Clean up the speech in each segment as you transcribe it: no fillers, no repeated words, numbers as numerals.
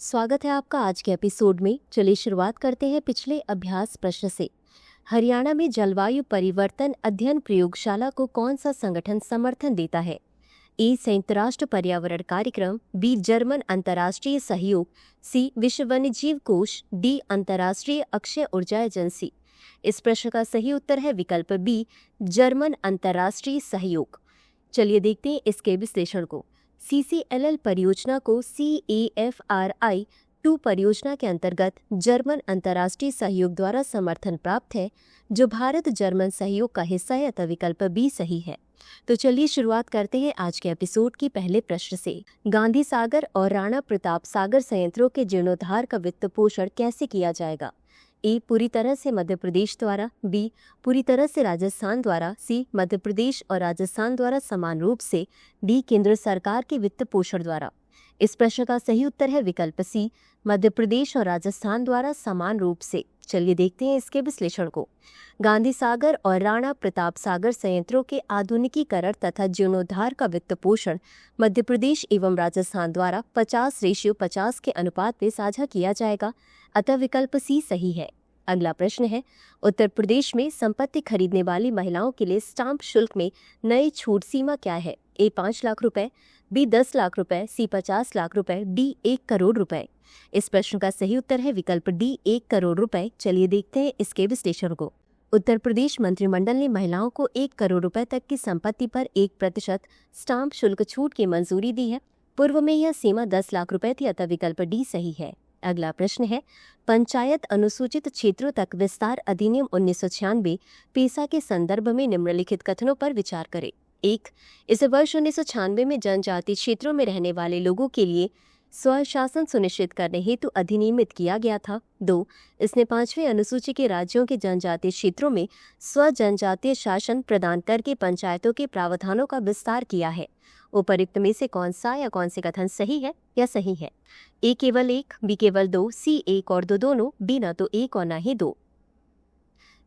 स्वागत है आपका आज के एपिसोड में। चलिए शुरुआत करते हैं पिछले अभ्यास प्रश्न से। हरियाणा में जलवायु परिवर्तन अध्ययन प्रयोगशाला को कौन सा संगठन समर्थन देता है? ए संयुक्त राष्ट्र पर्यावरण कार्यक्रम, बी जर्मन अंतर्राष्ट्रीय सहयोग, सी विश्व वन्यजीव कोष, डी अंतर्राष्ट्रीय अक्षय ऊर्जा एजेंसी। इस प्रश्न का सही उत्तर है विकल्प बी जर्मन अंतर्राष्ट्रीय सहयोग। चलिए देखते हैं इसके विश्लेषण को। CCLL परियोजना को CAFRI-2 परियोजना के अंतर्गत जर्मन अंतर्राष्ट्रीय सहयोग द्वारा समर्थन प्राप्त है, जो भारत जर्मन सहयोग का हिस्सा है, अतः विकल्प बी सही है। तो चलिए शुरुआत करते हैं आज के एपिसोड की पहले प्रश्न से। गांधी सागर और राणा प्रताप सागर संयंत्रों के जीर्णोद्धार का वित्त पोषण कैसे किया जाएगा? ए पूरी तरह से मध्य प्रदेश द्वारा, बी पूरी तरह से राजस्थान द्वारा, सी मध्य प्रदेश और राजस्थान द्वारा समान रूप से, डी केंद्र सरकार के वित्त पोषण द्वारा। इस प्रश्न का सही उत्तर है विकल्प सी मध्य प्रदेश और राजस्थान द्वारा समान रूप से। चलिए देखते हैं इसके विश्लेषण को। गांधी सागर और राणा प्रताप सागर संयंत्रों के आधुनिकीकरण तथा जीर्णोद्धार का वित्त पोषण मध्य प्रदेश एवं राजस्थान द्वारा 50:50 के अनुपात में साझा किया जाएगा, अतः विकल्प सी सही है। अगला प्रश्न है, उत्तर प्रदेश में संपत्ति खरीदने वाली महिलाओं के लिए स्टाम्प शुल्क में नई छूट सीमा क्या है? ए 5 लाख रुपए, बी 10 लाख रुपए, सी 50 लाख रुपए, डी 1 करोड़ रुपए। इस प्रश्न का सही उत्तर है विकल्प डी 1 करोड़ रुपए। चलिए देखते हैं इसके विश्लेषण को। उत्तर प्रदेश मंत्रिमंडल ने महिलाओं को 1 करोड़ रुपए तक की संपत्ति पर 1% स्टाम्प शुल्क छूट की मंजूरी दी है। पूर्व में यह सीमा 10 लाख रुपए थी, अतः विकल्प डी सही है। अगला प्रश्न है, पंचायत अनुसूचित क्षेत्रों तक विस्तार अधिनियम 1996 पेशा के संदर्भ में निम्नलिखित कथनों पर विचार करें। 1. इसे वर्ष 1996 में जनजातीय क्षेत्रों में रहने वाले लोगों के लिए स्वशासन सुनिश्चित करने हेतु अधिनियमित किया गया था। 2. इसने 5वें अनुसूची के राज्यों के जनजातीय क्षेत्रों में स्व जनजातीय शासन प्रदान करके पंचायतों के प्रावधानों का विस्तार किया है। उपर्युक्त में से कौन सा या कौन से कथन सही है या सही है? ए केवल 1, बी केवल 2, सी 1 और 2 दोनों, डी न तो 1 और न ही 2।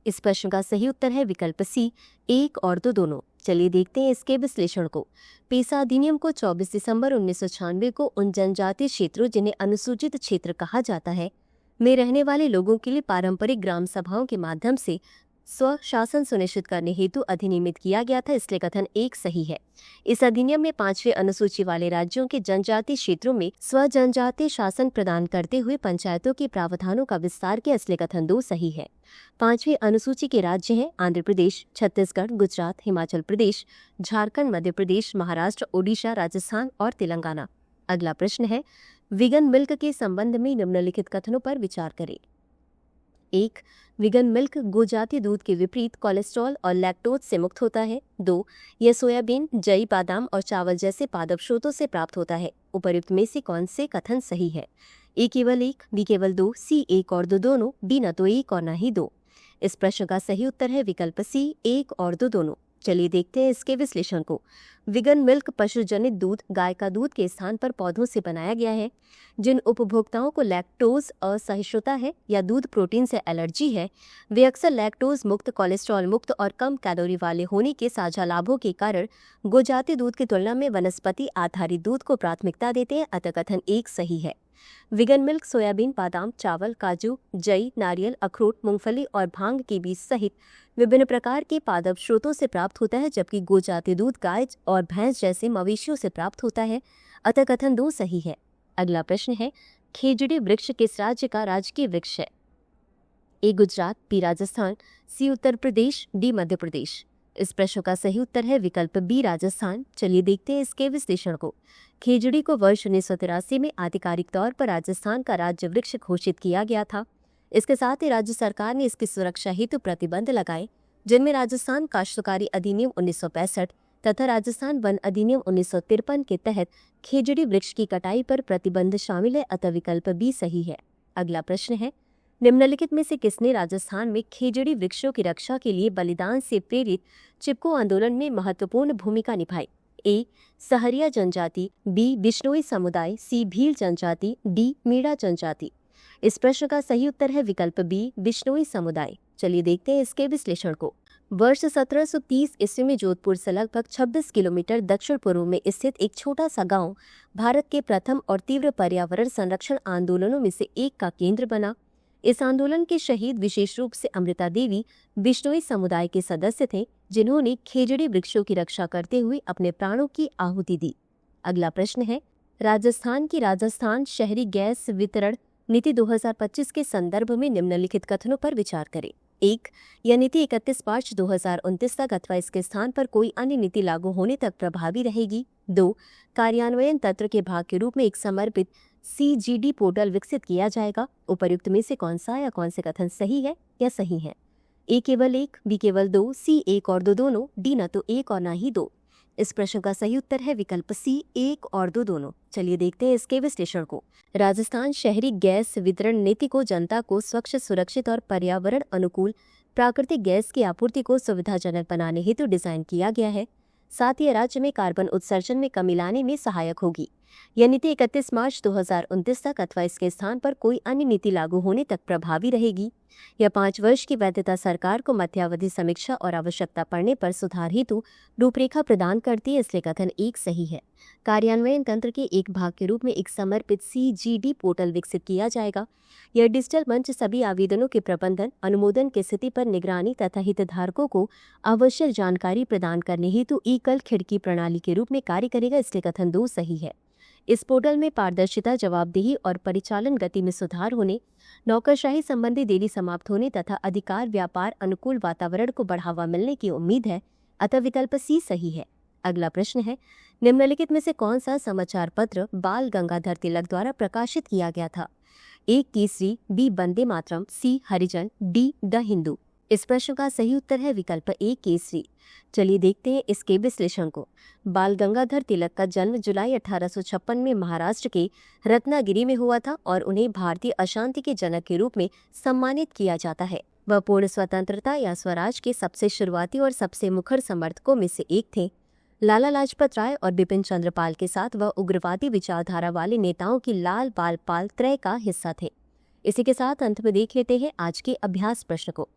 इस प्रश्न का सही उत्तर है विकल्प सी 1 और 2 दोनों। चलिए देखते हैं इसके विश्लेषण को। पेशा अधिनियम को 24 दिसंबर 1996 को उन जनजातीय क्षेत्रों जिन्हें अनुसूचित क्षेत्र कहा जाता है में रहने वाले लोगों के लिए पारंपरिक ग्राम सभाओं के माध्यम से स्वशासन सुनिश्चित करने हेतु अधिनियमित किया गया था, इसलिए कथन 1 सही है। इस अधिनियम में 5वें अनुसूची वाले राज्यों के जनजातीय क्षेत्रों में स्व जनजातीय शासन प्रदान करते हुए पंचायतों के प्रावधानों का विस्तार किया, इसलिए कथन 2 सही है। 5वीं अनुसूची के राज्य हैं आंध्र प्रदेश, छत्तीसगढ़, गुजरात, हिमाचल प्रदेश, झारखंड, मध्य प्रदेश, महाराष्ट्र, ओडिशा, राजस्थान और तेलंगाना। अगला प्रश्न है, विगन मिल्क के संबंध में निम्नलिखित कथनों पर विचार करें। 1. विगन मिल्क गोजातीय दूध के विपरीत कोलेस्ट्रॉल और लैक्टोज से मुक्त होता है। 2. यह सोयाबीन, जई, बादाम और चावल जैसे पादप स्रोतों से प्राप्त होता है। उपर्युक्त में से कौन से कथन सही है? ए केवल 1, बी केवल 2, सी 1 और 2 दोनों, डी न तो 1 और न ही 2। इस प्रश्न का सही उत्तर है विकल्प सी 1 और 2 दोनों। चलिए देखते हैं इसके विश्लेषण को। विगन मिल्क पशुजनित दूध गाय का दूध के स्थान पर पौधों से बनाया गया है। जिन उपभोक्ताओं को लैक्टोज असहिष्णुता है या दूध प्रोटीन से एलर्जी है, वे अक्सर लैक्टोज मुक्त, कोलेस्ट्रॉल मुक्त और कम कैलोरी वाले होने के साझा लाभों के कारण गोजातीय दूध की तुलना में वनस्पति आधारित दूध को प्राथमिकता देते हैं, अतः कथन 1 सही है। विगन मिल्क सोयाबीन, बादाम, चावल, काजू, जई, नारियल, अखरोट, मूंगफली और भांग के बीज सहित विभिन्न प्रकार के पादप स्रोतों से प्राप्त होता है, जबकि गोजातीय दूध गाय और भैंस जैसे मवेशियों से प्राप्त होता है, अतः कथन 2 सही है। अगला प्रश्न है, खेजड़ी वृक्ष किस राज्य का राजकीय वृक्ष है? ए गुजरात, बी राजस्थान, सी उत्तर प्रदेश, डी मध्य प्रदेश। इस प्रश्न का सही उत्तर है विकल्प बी राजस्थान। चलिए देखते हैं इसके विश्लेषण को। खेजड़ी को वर्ष 1983 में आधिकारिक तौर पर राजस्थान का राज्य वृक्ष घोषित किया गया था। इसके साथ ही राज्य सरकार ने इसकी सुरक्षा हेतु प्रतिबंध लगाए, जिनमें राजस्थान काश्तकारी अधिनियम 1965 तथा राजस्थान वन अधिनियम 1953 के तहत खेजड़ी वृक्ष की कटाई पर प्रतिबंध शामिल है, अतः विकल्प बी सही है। अगला प्रश्न है, निम्नलिखित में से किसने राजस्थान में खेजड़ी वृक्षों की रक्षा के लिए बलिदान से प्रेरित चिपको आंदोलन में महत्वपूर्ण भूमिका निभाई? ए सहरिया जनजाति, बी बिश्नोई समुदाय, सी भील जनजाति, डी मीणा जनजाति। इस प्रश्न का सही उत्तर है विकल्प बी बिश्नोई समुदाय। चलिए देखते हैं इसके विश्लेषण को। वर्ष 1730 ईस्वी में जोधपुर से लगभग 26 किलोमीटर दक्षिण पूर्व में स्थित एक छोटा सा गांव भारत के प्रथम और तीव्र पर्यावरण संरक्षण आंदोलनों में से एक का केंद्र बना। इस आंदोलन के शहीद विशेष रूप से अमृता देवी बिश्नोई समुदाय के सदस्य थे, जिन्होंने खेजड़ी वृक्षों की रक्षा करते हुए अपने प्राणों की आहुति दी। अगला प्रश्न है, राजस्थान की राजस्थान शहरी गैस वितरण नीति 2025 के संदर्भ में निम्नलिखित कथनों पर विचार करें। 1. यह नीति 31 मार्च 2029 तक अथवा इसके स्थान पर कोई अन्य नीति लागू होने तक प्रभावी रहेगी। 2. कार्यान्वयन तंत्र के भाग के रूप में एक समर्पित CGD पोर्टल विकसित किया जाएगा। उपर्युक्त में से कौन सा या कौन से कथन सही है या सही है? A केवल 1, B केवल 2, C 1 और 2 दोनों, D न तो 1 और न ही 2। इस प्रश्न का सही उत्तर है विकल्प C 1 और 2 दोनों। चलिए देखते हैं इसके विश्लेषण को। राजस्थान शहरी गैस वितरण नीति को जनता को स्वच्छ, सुरक्षित और पर्यावरण अनुकूल प्राकृतिक गैस की आपूर्ति को सुविधाजनक बनाने हेतु डिजाइन किया गया है। साथ ही राज्य में कार्बन उत्सर्जन में कमी लाने में सहायक होगी। यह नीति 31 मार्च 2029 तक अथवा इसके स्थान पर कोई अन्य नीति लागू होने तक प्रभावी रहेगी। यह 5 वर्ष की वैधता सरकार को मध्यावधि समीक्षा और आवश्यकता पड़ने पर सुधार हेतु रूपरेखा प्रदान करती है, इसलिए कथन 1 सही है। कार्यान्वयन तंत्र के एक भाग के रूप में एक समर्पित CGD पोर्टल विकसित किया जाएगा। यह डिजिटल मंच सभी आवेदनों के प्रबंधन, अनुमोदन की स्थिति पर निगरानी तथा हितधारकों को आवश्यक जानकारी प्रदान करने हेतु एकल खिड़की प्रणाली के रूप में कार्य करेगा, इसलिए कथन 2 सही है। इस पोर्टल में पारदर्शिता, जवाबदेही और परिचालन गति में सुधार होने, नौकरशाही संबंधी देरी समाप्त होने तथा अधिकार व्यापार अनुकूल वातावरण को बढ़ावा मिलने की उम्मीद है, अतः विकल्प C सही है। अगला प्रश्न है, निम्नलिखित में से कौन सा समाचार पत्र बाल गंगाधर तिलक द्वारा प्रकाशित किया गया था? A Kesari, B Vande Mataram, C Harijan, D the Hindu. इस प्रश्न का सही उत्तर है विकल्प A केसरी। चलिए देखते हैं इसके विश्लेषण को। बाल गंगाधर तिलक का जन्म जुलाई 1856 में महाराष्ट्र के रत्नागिरी में हुआ था और उन्हें भारतीय अशांति के जनक के रूप में सम्मानित किया जाता है। वह पूर्ण स्वतंत्रता या स्वराज के सबसे शुरुआती और सबसे मुखर समर्थकों में से एक थे। लाला लाजपत राय और बिपिन चंद्र पाल के साथ वह उग्रवादी विचारधारा वाले नेताओं की लाल बाल पाल त्रय का हिस्सा थे। इसी के साथ अंत में देख लेते हैं आज के अभ्यास प्रश्न को।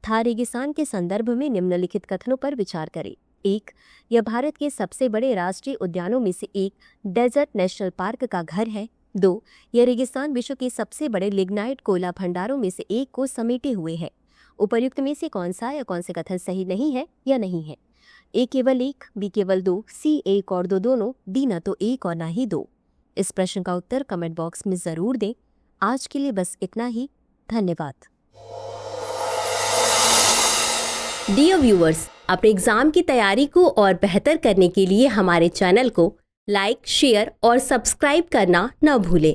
थार रेगिस्तान के संदर्भ में निम्नलिखित कथनों पर विचार करें। 1. यह भारत के सबसे बड़े राष्ट्रीय उद्यानों में से एक डेजर्ट नेशनल पार्क का घर है। 2. यह रेगिस्तान विश्व के सबसे बड़े लिग्नाइट कोयला भंडारों में से एक को समेटे हुए है। उपर्युक्त में से कौन सा या कौन से कथन सही नहीं है या नहीं है? A केवल 1, B केवल 2, C 1 और 2 दोनों, D न तो 1 और न ही 2। इस प्रश्न का उत्तर कमेंट बॉक्स में जरूर दें। आज के लिए बस इतना ही। धन्यवाद। डियर व्यूअर्स, अपने एग्जाम की तैयारी को और बेहतर करने के लिए हमारे चैनल को लाइक, शेयर और सब्सक्राइब करना न भूलें।